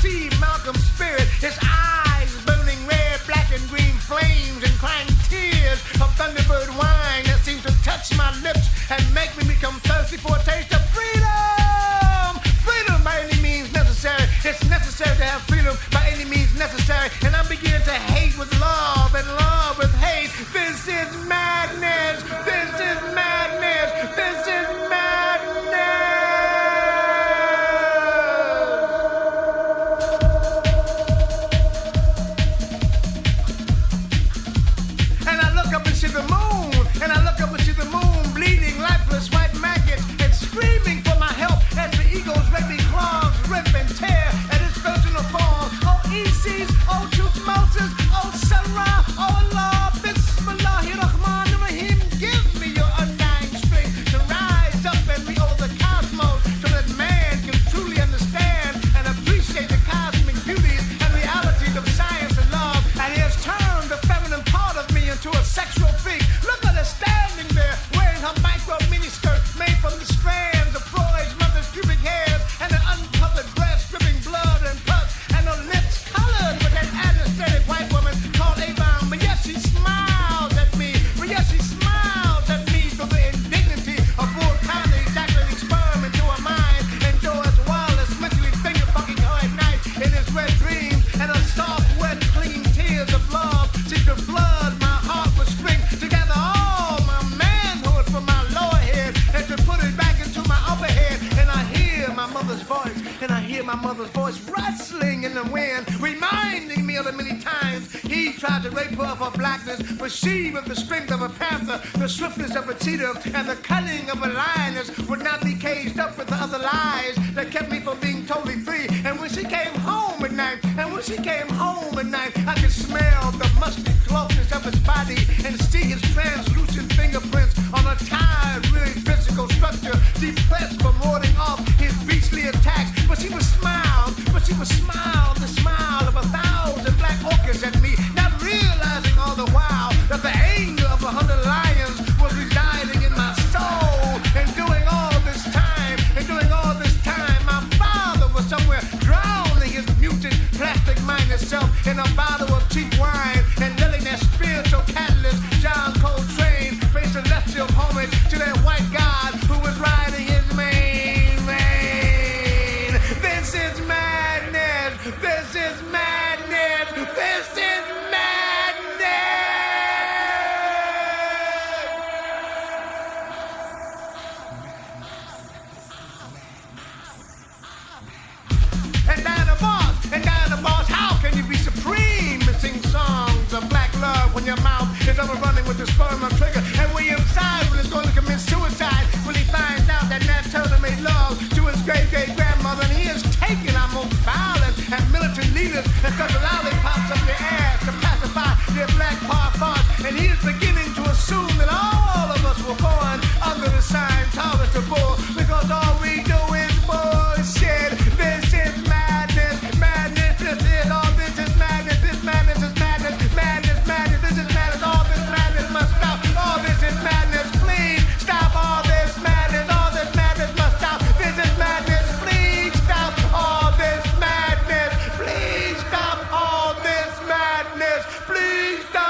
see Malcolm's spirit, his eyes burning red, black and green flames and crying tears of thunderbird wine that seems to touch my lips and make me become thirsty for a taste of freedom. Freedom by any means necessary. It's necessary to have freedom by any means necessary. And I'm beginning to hate with love and love with hate. This is madness. This is madness. This is madness. And I look up and see the moon. And I look up and see the moon bleeding, lifeless white maggots and screaming for my help as the eagle's raping claws rip and tear at its personal form. Oh, Isis, oh, Tutmosis, oh, Sarah, oh, Allah, Bismillahirrahmanirrahim. Give me your undying strength to rise up and reopen the cosmos so that man can truly understand and appreciate the cosmic beauties and realities of science and love. And he has turned the feminine part of me into a sexual freak. Look at her standing there wearing her micro miniskirt made from the strands of Freud's mother's pubic hairs and an uncovered breast dripping blood and pus and her lips colored with that anesthetic white woman called Avon. But yes, she smiles at me. But yes, she smiles at me for the indignity of full kindly ejaculating sperm into her mind and Joyce Wallace mentally finger fucking her at night in his wet dreams and her soft, wet, clinging tears of love seem to flood my heart with strength to gather all my manhood from my lower head and to put it back into my upper head. And I hear my mother's voice, and I hear my mother's voice rustling in the wind, reminding me of the many times he tried to rape her of her blackness, but she, with the strength of a panther, the swiftness of a cheetah, and the cunning of a lioness, would not be caged up with the other lies that kept me from being totally free. And when she came home at night, I could smell the musty closeness of his body and see his translucent fingerprints on a tired, really physical structure, depressed from warding off his beastly attacks. But she would smile, the smile of 1,000 black orchids at me, not realizing all the while that the anger of 100 lions was residing in my soul. And during all this time, my father was somewhere drowning his mutant plastic-minded self in a bottle of cheap wine and letting that spiritual catalyst, John Coltrane, pay celestial homage to that white god who was riding his mane. This is madness. This is madness. This is madness. And Diana Boss, how can you be supreme and sing songs of black love when your mouth is overrunning with the sperm of trigger? And William Cyril is going to commit suicide when he finds out that Nat Turner made love to his great-great-grandmother, and he is taking our most violent and militant leaders and stuck lollipops up their ass to pacify their black parts, and he is beginning to assume that all of us were born under the sign Taurus the bull, because all we do is bullshit. This is madness. Madness, this is all. This is madness. This madness is madness. Madness, madness. This is madness. All this madness must stop. All this is madness. Please stop all this madness. All this madness must stop. This is madness. Please stop all this madness. Please stop all this madness. Please stop.